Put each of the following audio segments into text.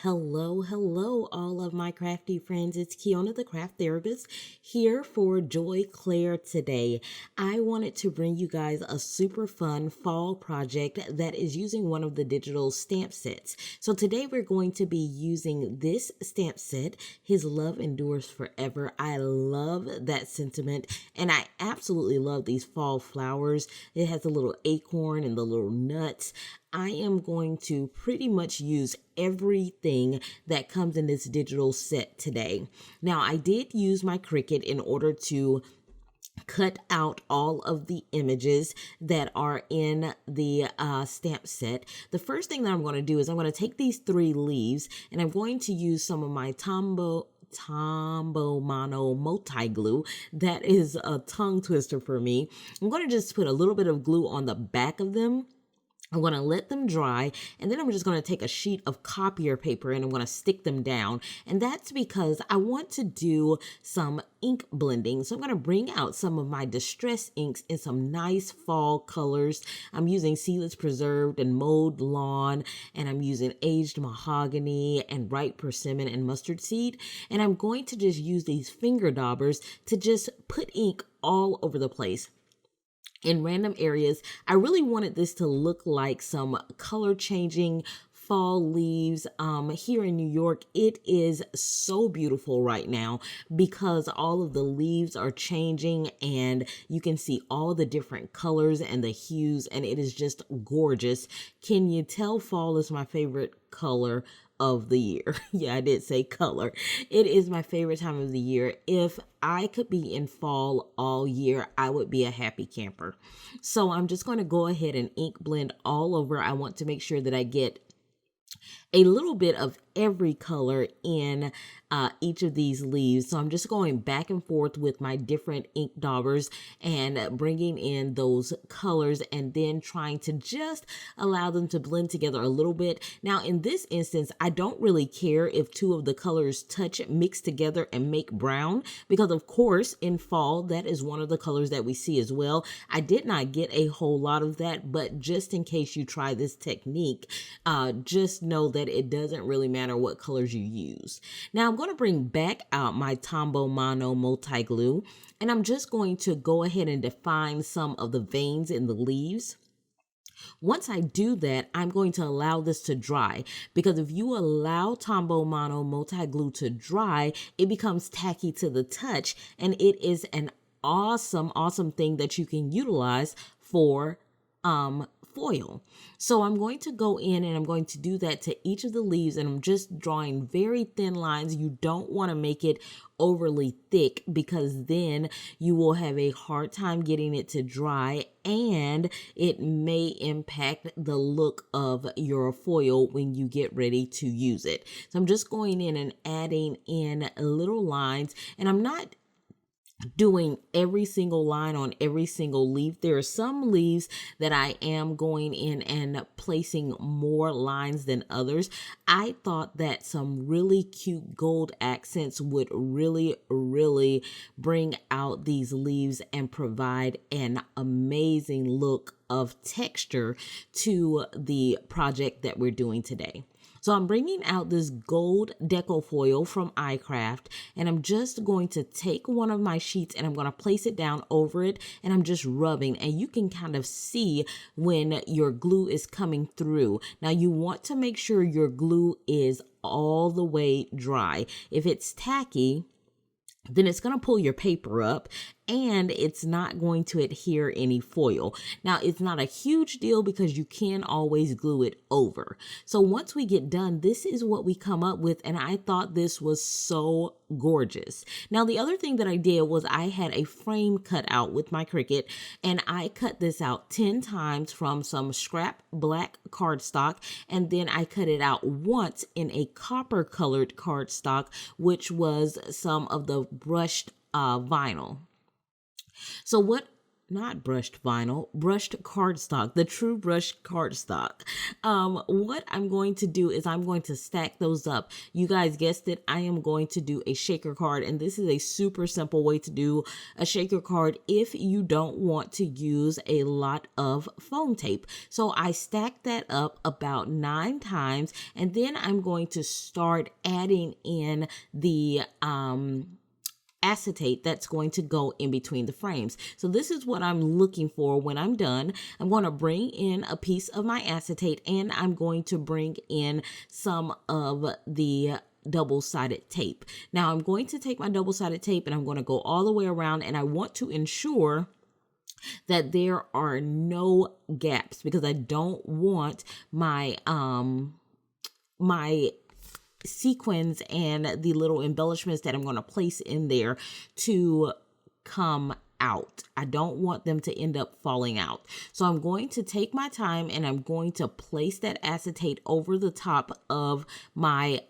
Hello, all of my crafty friends. It's Keionna the Krafttherapist here for Joy Clair today. I wanted to bring you guys a super fun fall project that is using one of the digital stamp sets. So today we're going to be using this stamp set, His Love Endures Forever. I love that sentiment, and I absolutely love these fall flowers. It has a little acorn and the little nuts. I am going to pretty much use everything that comes in this digital set today. Now, I did use my Cricut in order to cut out all of the images that are in the stamp set. The first thing that I'm going to do is I'm going to take these 3 leaves and I'm going to use some of my Tombow Mono multi glue. That is a tongue twister for me. I'm going to just put a little bit of glue on the back of them. I'm going to let them dry, and then I'm just going to take a sheet of copier paper and I'm going to stick them down. And that's because I want to do some ink blending. So I'm going to bring out some of my distress inks in some nice fall colors. I'm using Seedless Preserved and Mowed Lawn, and I'm using Aged Mahogany and Ripe Persimmon and Mustard Seed. And I'm going to just use these finger daubers to just put ink all over the place in random areas. I really wanted this to look like some color changing fall leaves. Here in New York, it is so beautiful right now because all of the leaves are changing and you can see all the different colors and the hues, and it is just gorgeous. Can you tell fall is my favorite color of the year? Yeah, I did say color. It is my favorite time of the year. If I could be in fall all year, I would be a happy camper. So I'm just going to go ahead and ink blend all over. I want to make sure that I get a little bit of every color in each of these leaves. So I'm just going back and forth with my different ink daubers and bringing in those colors and then trying to just allow them to blend together a little bit. Now, in this instance, I don't really care if 2 of the colors mix together and make brown, because of course in fall, that is one of the colors that we see as well. I did not get a whole lot of that, but just in case you try this technique, just know that it doesn't really matter what colors you use. Now I'm going to bring back out my Tombow Mono multi glue, and I'm just going to go ahead and define some of the veins in the leaves. Once I do that, I'm going to allow this to dry, because if you allow Tombow Mono multi glue to dry, it becomes tacky to the touch, and it is an awesome thing that you can utilize for foil. So I'm going to go in and I'm going to do that to each of the leaves, and I'm just drawing very thin lines. You don't want to make it overly thick because then you will have a hard time getting it to dry, and it may impact the look of your foil when you get ready to use it. So I'm just going in and adding in little lines, and I'm not doing every single line on every single leaf. There are some leaves that I am going in and placing more lines than others. I thought that some really cute gold accents would really bring out these leaves and provide an amazing look of texture to the project that we're doing today. So I'm bringing out this gold Deco-foil from I-craft, and I'm just going to take one of my sheets and I'm going to place it down over it, and I'm just rubbing, and you can kind of see when your glue is coming through. Now you want to make sure your glue is all the way dry. If it's tacky, then it's going to pull your paper up and it's not going to adhere any foil. Now, it's not a huge deal because you can always glue it over. So once we get done, this is what we come up with, and I thought this was so gorgeous. Now, the other thing that I did was I had a frame cut out with my Cricut, and I cut this out 10 times from some scrap black cardstock, and then I cut it out once in a copper colored cardstock, which was some of the brushed vinyl. So what not brushed vinyl, brushed cardstock, the true brushed cardstock. What I'm going to do is I'm going to stack those up. You guys guessed it, I am going to do a shaker card, and this is a super simple way to do a shaker card if you don't want to use a lot of foam tape. So I stacked that up about 9 times, and then I'm going to start adding in the acetate that's going to go in between the frames. So this is what I'm looking for when I'm done. I'm going to bring in a piece of my acetate, and I'm going to bring in some of the double-sided tape. Now I'm going to take my double-sided tape and I'm going to go all the way around, and I want to ensure that there are no gaps because I don't want my my sequins and the little embellishments that I'm going to place in there to come out. I don't want them to end up falling out. So I'm going to take my time and I'm going to place that acetate over the top of my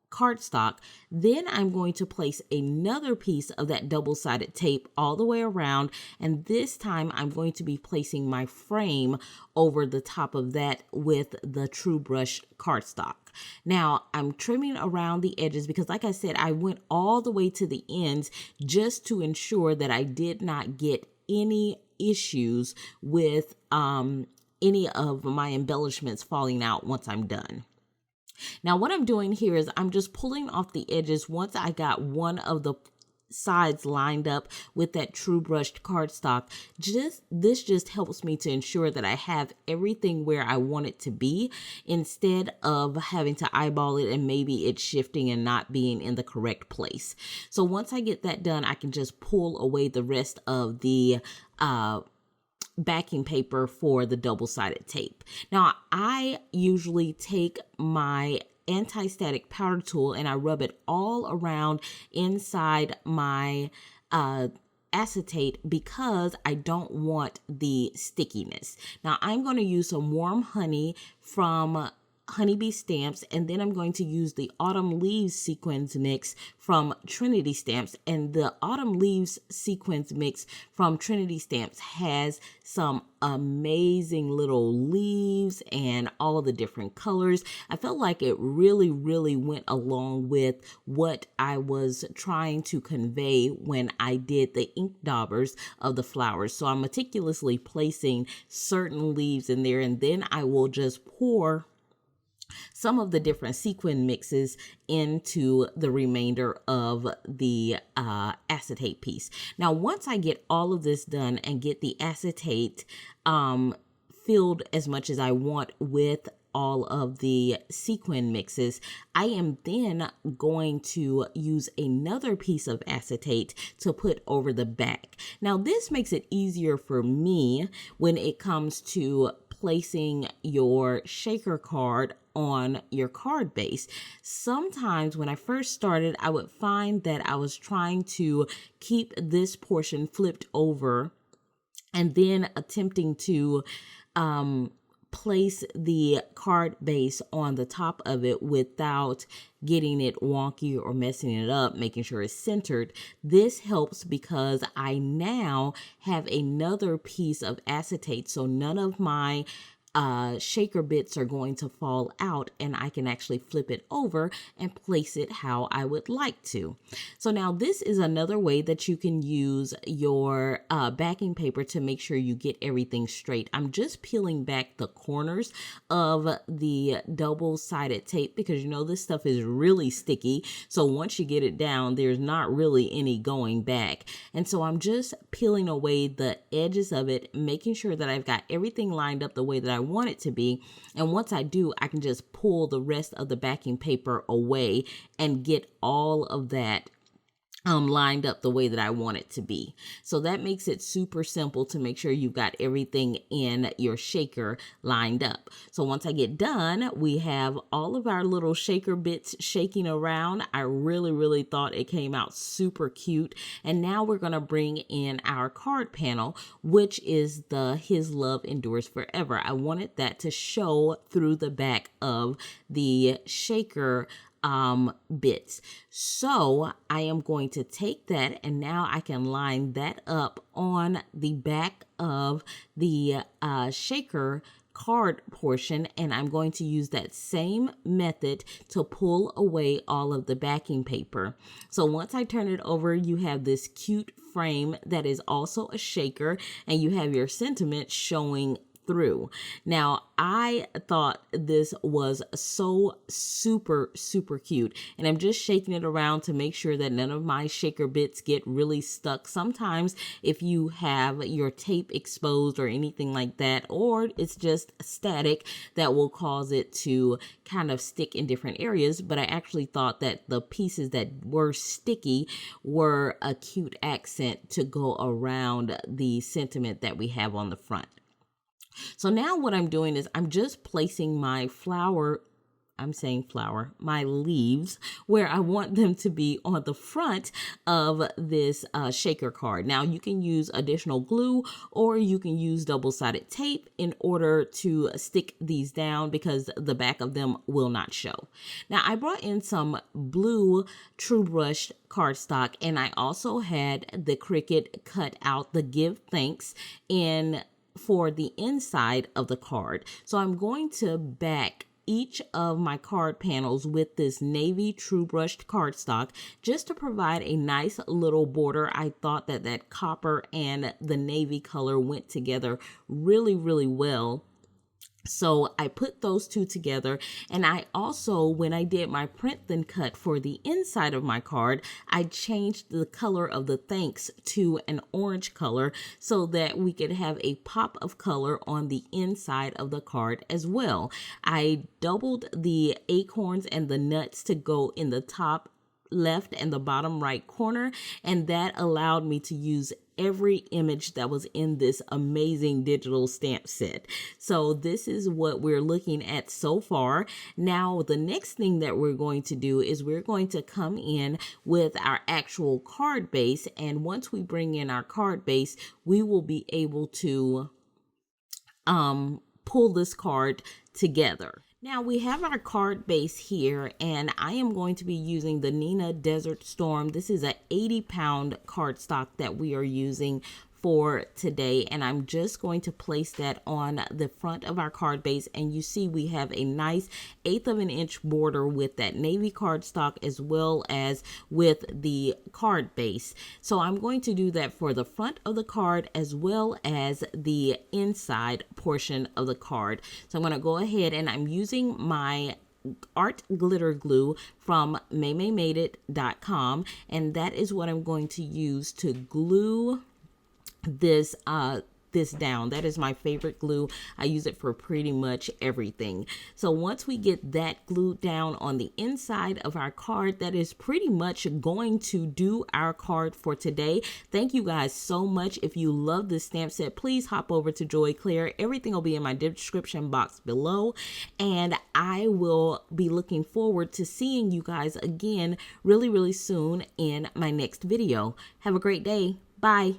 cardstock. Then I'm going to place another piece of that double-sided tape all the way around, and this time I'm going to be placing my frame over the top of that with the True Brush cardstock. Now I'm trimming around the edges because, like I said, I went all the way to the ends just to ensure that I did not get any issues with any of my embellishments falling out once I'm done. Now what I'm doing here is I'm just pulling off the edges once I got one of the sides lined up with that true brushed cardstock. This just helps me to ensure that I have everything where I want it to be, instead of having to eyeball it and maybe it's shifting and not being in the correct place. So once I get that done, I can just pull away the rest of the backing paper for the double-sided tape. Now I usually take my anti-static powder tool and I rub it all around inside my acetate because I don't want the stickiness. Now I'm going to use some warm honey from Honeybee Stamps, and then I'm going to use the Autumn Leaves Sequins Mix from Trinity Stamps. And the Autumn Leaves Sequins Mix from Trinity Stamps has some amazing little leaves and all of the different colors. I felt like it really went along with what I was trying to convey when I did the ink daubers of the flowers. So I'm meticulously placing certain leaves in there, and then I will just pour some of the different sequin mixes into the remainder of the acetate piece. Now, once I get all of this done and get the acetate filled as much as I want with all of the sequin mixes, I am then going to use another piece of acetate to put over the back. Now, this makes it easier for me when it comes to placing your shaker card on your card base. Sometimes when I first started, I would find that I was trying to keep this portion flipped over and then attempting to place the card base on the top of it without getting it wonky or messing it up, making sure it's centered. This helps because I now have another piece of acetate, so none of my shaker bits are going to fall out, and I can actually flip it over and place it how I would like to. So now this is another way that you can use your backing paper to make sure you get everything straight. I'm just peeling back the corners of the double-sided tape because you know this stuff is really sticky. So once you get it down, there's not really any going back. And so I'm just peeling away the edges of it, making sure that I've got everything lined up the way that I want it to be. And once I do, I can just pull the rest of the backing paper away and get all of that lined up the way that I want it to be. So that makes it super simple to make sure you've got everything in your shaker lined up. So once I get done, we have all of our little shaker bits shaking around. I really thought it came out super cute. And now we're going to bring in our card panel, which is the His Love Endures Forever. I wanted that to show through the back of the shaker bits. So I am going to take that, and now I can line that up on the back of the shaker card portion, and I'm going to use that same method to pull away all of the backing paper. So once I turn it over, you have this cute frame that is also a shaker, and you have your sentiment showing through. Now, I thought this was so super cute, and I'm just shaking it around to make sure that none of my shaker bits get really stuck. Sometimes if you have your tape exposed or anything like that, or it's just static, that will cause it to kind of stick in different areas. But I actually thought that the pieces that were sticky were a cute accent to go around the sentiment that we have on the front. So now what I'm doing is I'm just placing my my leaves where I want them to be on the front of this shaker card. Now you can use additional glue, or you can use double-sided tape in order to stick these down, because the back of them will not show. Now I brought in some blue True Brush cardstock, and I also had the Cricut cut out the Give Thanks for the inside of the card. So I'm going to back each of my card panels with this navy True Brushed cardstock just to provide a nice little border. I thought that that copper and the navy color went together really well. So I put those two together, and I also, when I did my print then cut for the inside of my card, I changed the color of the thanks to an orange color so that we could have a pop of color on the inside of the card as well. I doubled the acorns and the nuts to go in the top left and the bottom right corner, and that allowed me to use every image that was in this amazing digital stamp set. So this is what we're looking at so far. Now the next thing that we're going to do is we're going to come in with our actual card base, and once we bring in our card base, we will be able to pull this card together. Now we have our card base here, and I am going to be using the Nina Desert Storm. This is a 80-pound cardstock that we are using for today, and I'm just going to place that on the front of our card base, and you see we have a nice 1/8 of an inch border with that navy cardstock as well as with the card base. So I'm going to do that for the front of the card as well as the inside portion of the card. So I'm going to go ahead, and I'm using my art glitter glue from maymaymadeit.com, and that is what I'm going to use to glue this down. That is my favorite glue. I use it for pretty much everything. So once we get that glued down on the inside of our card, that is pretty much going to do our card for today. Thank you guys so much. If you love this stamp set, please hop over to Joy Clair. Everything will be in my description box below, and I will be looking forward to seeing you guys again really soon in my next video. Have a great day. Bye.